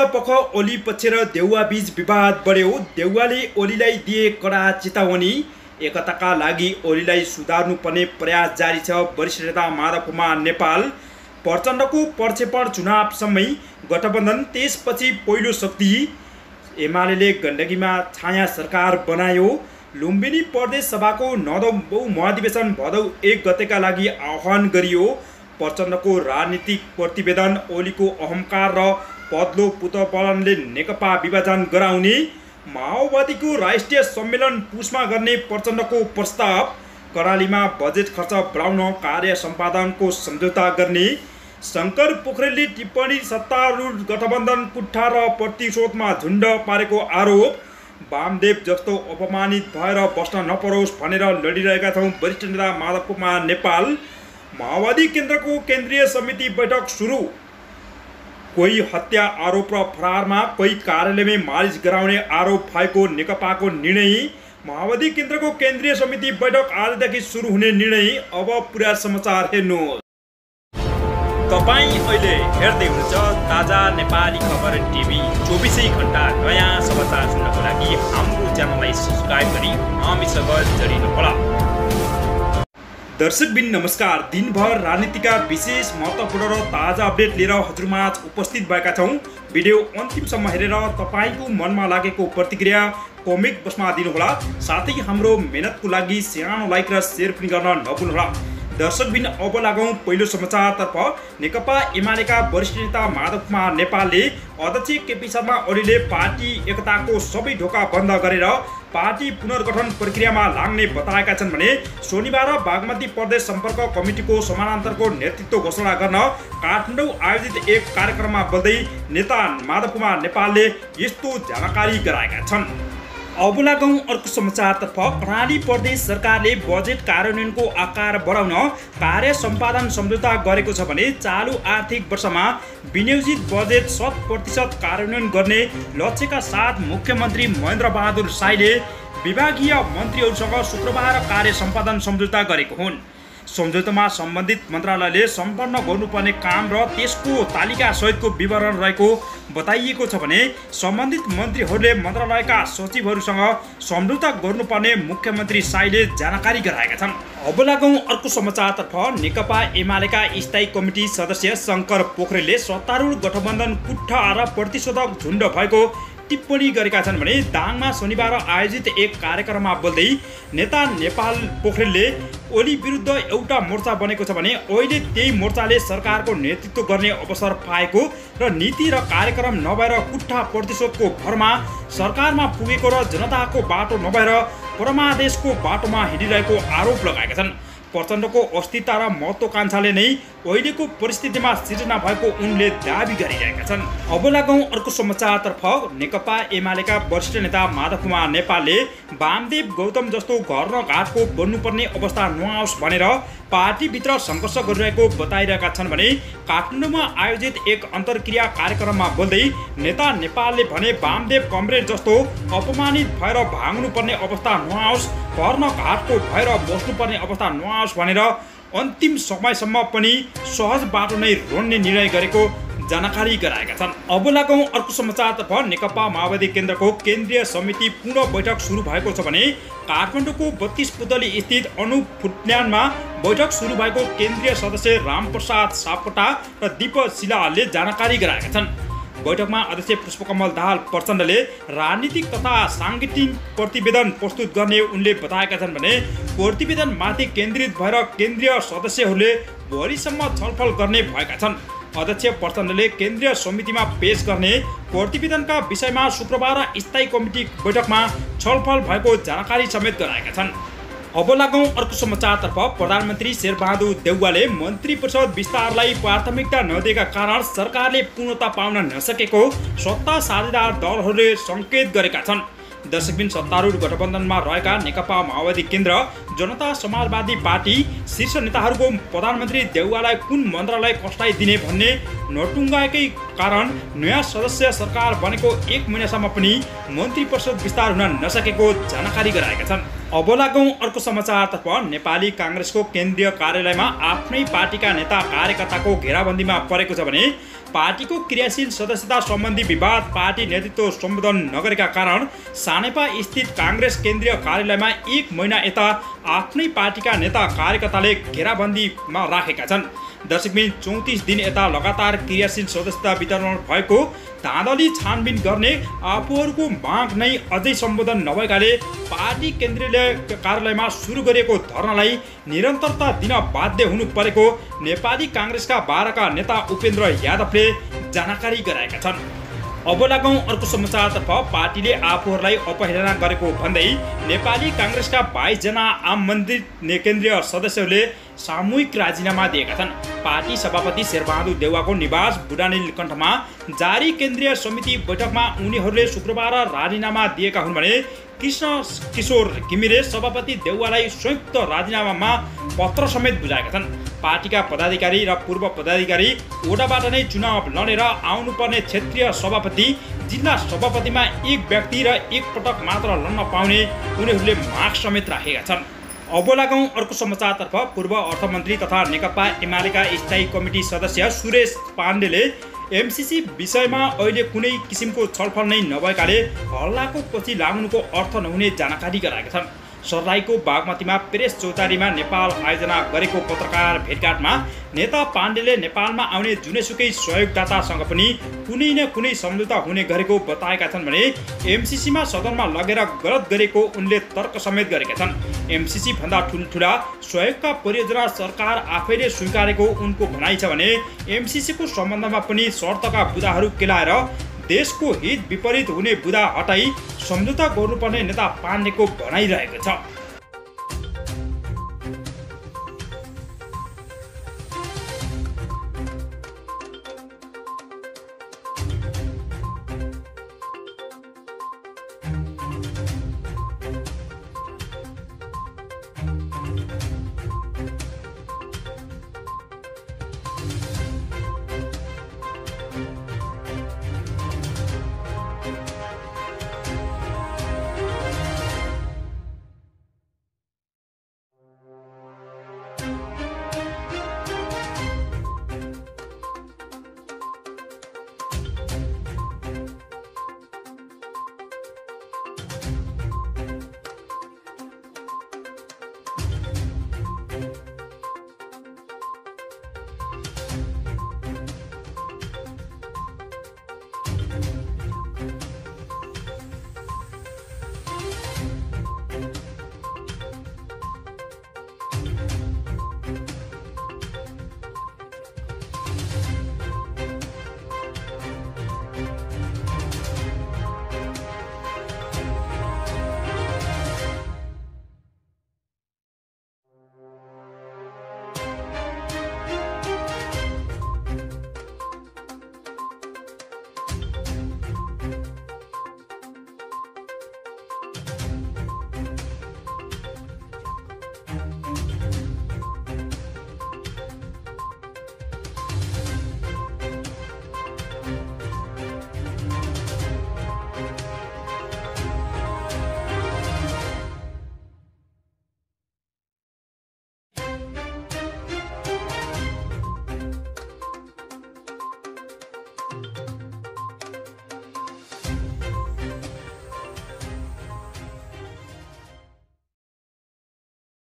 पख ओली पक्ष र देउवा बीच विवाद बढ्यो। देउवाले ओलीलाई दिए कडा चेतावनी। एकताका लागि ओलीलाई सुधार्नुपर्ने प्रयास जारी छ। वरिष्ठ नेता माधव कुमार नेपाल। प्रचण्डको प्रक्षेपण चुनावसम्मै गठबन्धन, त्यसपछि पहिलो शक्ति। एमाले गण्डकीमा छाया सरकार बनायो। लुम्बिनी प्रदेश सभाको 9औं महाधिवेशन भदौ 1 गतेका लागि आह्वान गरियो। प्रचण्डको राजनीतिक प्रतिवेदन। ओलीको अहंकार र पदलो पुतबलनले नेकपा विभाजन गराउने। माओवादीको राष्ट्रिय सम्मेलन पुसमा गर्ने प्रचण्डको प्रस्ताव। कर्णालीमा बजेट खर्च बढाउन कार्य सम्पादनको सम्झौता गर्ने। शङ्कर पोखरेलले टिप्पणी सत्तारूढ गठबन्धन कुट्ठा र प्रतिशोधमा झुन्ड पारेको आरोप। वामदेव जस्तो अपमानित भएर बस्न नपरोस् भनेर लडिरहेका छौँ वरिष्ठ नेता माधव कुमार नेपाल। माओवादी केन्द्रको केन्द्रीय समिति बैठक सुरु। कोही हत्या आरोप र फरारमा, कोही कार्यालयमै मालिस गराउने आरोप भएको नेकपाको निर्णय। माओवादी केन्द्रको केन्द्रीय समिति बैठक आजदेखि सुरु हुने निर्णय। अब पुरा समाचार हेर्नुहोस्। तपाईँ अहिले हेर्दै हुनुहुन्छ ताजा नेपाली खबर टिभी। 24 घण्टा नयाँ समाचार सुन्नको लागि हाम्रो च्यानललाई सब्स्क्राइब गरी हामीसँग जोडिनुहोला। दर्शकबिन नमस्कार। दिनभर राजनीतिका विशेष महत्त्वपूर्ण र ताजा अपडेट लिएर हजुरमाझ उपस्थित भएका छौँ। भिडियो अन्तिमसम्म हेरेर तपाईँको मनमा लागेको प्रतिक्रिया कमेन्ट बक्समा दिनुहोला। साथै हाम्रो मेहनतको लागि सानो लाइक र सेयर पनि गर्न नभुल्नुहोला। दर्शकबिन अब लागौँ पहिलो समाचारतर्फ। नेकपा एमालेका वरिष्ठ नेता माधव कुमार नेपालले अध्यक्ष केपी शर्मा ओलीले पार्टी एकताको सबै ढोका बन्द गरेर पार्टी पुनर्गठन प्रक्रियामा लाग्ने बताएका छन् भने शनिबार बागमती प्रदेश सम्पर्क कमिटीको समानान्तरको नेतृत्व घोषणा गर्न काठमाडौँ आयोजित एक कार्यक्रममा बोल्दै नेता माधव कुमार नेपालले यस्तो जानकारी गराएका छन्। अब लागौँ अर्को समाचारतर्फ। कर्णाली प्रदेश सरकारले बजेट कार्यान्वयनको आकार बढाउन कार्य सम्पादन सम्झौता गरेको छ भने चालु आर्थिक वर्षमा विनियोजित बजेट 100% कार्यान्वयन गर्ने लक्ष्यका साथ मुख्यमन्त्री महेन्द्र बहादुर साईले विभागीय मन्त्रीहरूसँग शुक्रबार कार्य सम्पादन सम्झौता गरेको हुन्। सम्झौतामा सम्बन्धित मन्त्रालयले सम्पन्न गर्नुपर्ने काम र त्यसको तालिकासहितको विवरण रहेको बताइएको छ भने सम्बन्धित मन्त्रीहरूले मन्त्रालयका सचिवहरूसँग सम्झौता गर्नुपर्ने मुख्यमन्त्री साईले जानकारी गराएका छन्। अब लागौँ अर्को समाचारतर्फ। नेकपा एमालेका स्थायी कमिटी सदस्य शङ्कर पोखरेलले सत्तारूढ गठबन्धन कुट्ठा र प्रतिशोधक झुन्ड भएको टिप्पणी गरेका छन् भने दाङमा शनिबार आयोजित एक कार्यक्रममा बोल्दै नेता नेपाल पोखरेलले ओली विरुद्ध एउटा मोर्चा बनेको छ भने अहिले त्यही मोर्चाले सरकारको नेतृत्व गर्ने अवसर पाएको र नीति र कार्यक्रम नभएर कुट्ठा प्रतिशोधको भरमा सरकारमा पुगेको र जनताको बाटो नभएर परमादेशको बाटोमा हिँडिरहेको आरोप लगाएका छन्। प्रचण्डको अस्थिरता र महत्त्वाकांक्षाले नै अहिलेको परिस्थितिमा सिर्जना भएको उनले दाबी गरिरहेका छन्। अब लागौँ अर्को समाचारतर्फ। नेकपा एमालेका वरिष्ठ नेता माधव कुमार नेपालले वामदेव गौतम जस्तो घर र घाटको बन्नुपर्ने अवस्था नआओस् भनेर पार्टीभित्र सङ्घर्ष गरिरहेको बताइरहेका छन् भने काठमाडौँमा आयोजित एक अन्तर्क्रिया कार्यक्रममा बोल्दै नेता नेपालले भने वामदेव कमरेड जस्तो अपमानित भएर भाग्नुपर्ने अवस्था नआओस्, घर र घाटको भएर बस्नुपर्ने अवस्था नआओस् भनेर अन्तिम समयसम्म पनि सहज बाटो नै रोड्ने निर्णय गरेको जानकारी गराएका छन्। अब लागौँ अर्को समाचारतर्फ। नेकपा माओवादी केन्द्रको केन्द्रीय समिति पुनः बैठक सुरु भएको छ भने काठमाडौँको 32 पुतली स्थित अनुप फुटल्यान्डमा बैठक सुरु भएको केन्द्रीय सदस्य रामप्रसाद सापकोटा र दीपक शिलालले जानकारी गराएका छन्। बैठकमा अध्यक्ष पुष्पकमल दाहाल प्रचण्डले राजनीतिक तथा साङ्गठनिक प्रतिवेदन प्रस्तुत गर्ने उनले बताएका छन् भने प्रतिवेदनमाथि केन्द्रित भएर केन्द्रीय सदस्यहरूले भोलिसम्म छलफल गर्ने भएका छन्। अध्यक्ष प्रचण्डले केन्द्रीय समितिमा पेश गर्ने प्रतिवेदनका विषयमा शुक्रबार स्थायी कमिटी बैठकमा छलफल भएको जानकारी समेत गराएका छन्। अब लागौँ अर्को समाचारतर्फ। प्रधानमन्त्री शेरबहादुर देउवाले मन्त्री परिषद विस्तारलाई प्राथमिकता नदिएका कारण सरकारले पूर्णता पाउन नसकेको सत्ता साझेदार दलहरूले सङ्केत गरेका छन्। दर्शकबिन सत्तारूढ गठबन्धनमा रहेका नेकपा माओवादी केन्द्र, जनता समाजवादी पार्टी शीर्ष नेताहरूको प्रधानमन्त्री देउवालाई कुन मन्त्रालय कसलाई दिने भन्ने नटुङ्गाएकै कारण नयाँ सदस्य सरकार बनेको 1 महिनासम्म पनि मन्त्री परिषद विस्तार हुन नसकेको जानकारी गराएका छन्। अब लागौँ अर्को समाचारतर्फ। नेपाली काङ्ग्रेसको केन्द्रीय कार्यालयमा आफ्नै पार्टीका नेता कार्यकर्ताको घेराबन्दीमा परेको छ भने पार्टीको क्रियाशील सदस्यता सम्बन्धी विवाद पार्टी नेतृत्व सम्बोधन नगरेका कारण सानेपा स्थित काङ्ग्रेस केन्द्रीय कार्यालयमा 1 महिना यता आफ्नै पार्टीका नेता कार्यकर्ताले घेराबन्दीमा राखेका छन्। दर्शकबिन 34 दिन यता लगातार क्रियाशील सदस्यता वितरण भएको धाँधली छानबिन गर्ने आफूहरूको माग नै अझै सम्बोधन नभएकाले पार्टी केन्द्रीय कार्यालयमा सुरु गरिएको धरनालाई निरन्तरता दिन बाध्य हुनु परेको नेपाली काङ्ग्रेसका 12 का नेता उपेन्द्र यादवले जानकारी गराएका छन्। अब लागौँ अर्को समाचारतर्फ। पार्टीले आफूहरूलाई अपहेलना गरेको भन्दै नेपाली काङ्ग्रेसका 22 जना आम मन्त्री केन्द्रीय सदस्यहरूले सामूहिक राजीनामा दिएका छन्। पार्टी सभापति शेरबहादुर देउवाको निवास बुढानीलकण्ठमा जारी केन्द्रीय समिति बैठकमा उनीहरूले शुक्रबार राजीनामा दिएका हुन् भने कृष्ण किशोर घिमिरे सभापति देउवालाई संयुक्त राजीनामामा पत्र समेत बुझाएका छन्। पार्टीका पदाधिकारी र पूर्व पदाधिकारी ओडाबाट नै चुनाव लडेर आउनुपर्ने क्षेत्रीय सभापति जिल्ला सभापतिमा एक व्यक्ति र एक पटक मात्र लड्न पाउने उनीहरूले माग समेत राखेका छन्। अब लागौँ अर्को समाचारतर्फ। पूर्व अर्थमन्त्री तथा नेकपा एमालेका स्थायी कमिटी सदस्य सुरेश पाण्डेले एमसीसी विषयमा अहिले कुनै किसिमको छलफल नै नभएकाले हल्लाको पछि लाग्नुको अर्थ नहुने जानकारी गराएका छन्। सर्लाहीको बागमतीमा प्रेस चौतारीमा नेपाल आयोजना गरेको पत्रकार भेटघाटमा नेता पाण्डेले नेपालमा आउने जुनैसुकै सहयोगदातासँग पनि कुनै न कुनै सम्झौता हुने गरेको बताएका छन् भने एमसीसीमा सदनमा लगेर गलत गरेको उनले तर्क समेत गरेका छन्। एमसीसी भन्दा ठुल्ठुला सहयोगका परियोजना सरकार आफैले स्वीकारेको उनको भनाइ छ भने एमसीसीको सम्बन्धमा पनि शर्तका बुदाहरू केलाएर देशको हित विपरीत हुने बुदा हटाई सम्झौता गर्नुपर्ने नेता पाण्डेको भनाइरहेको छ।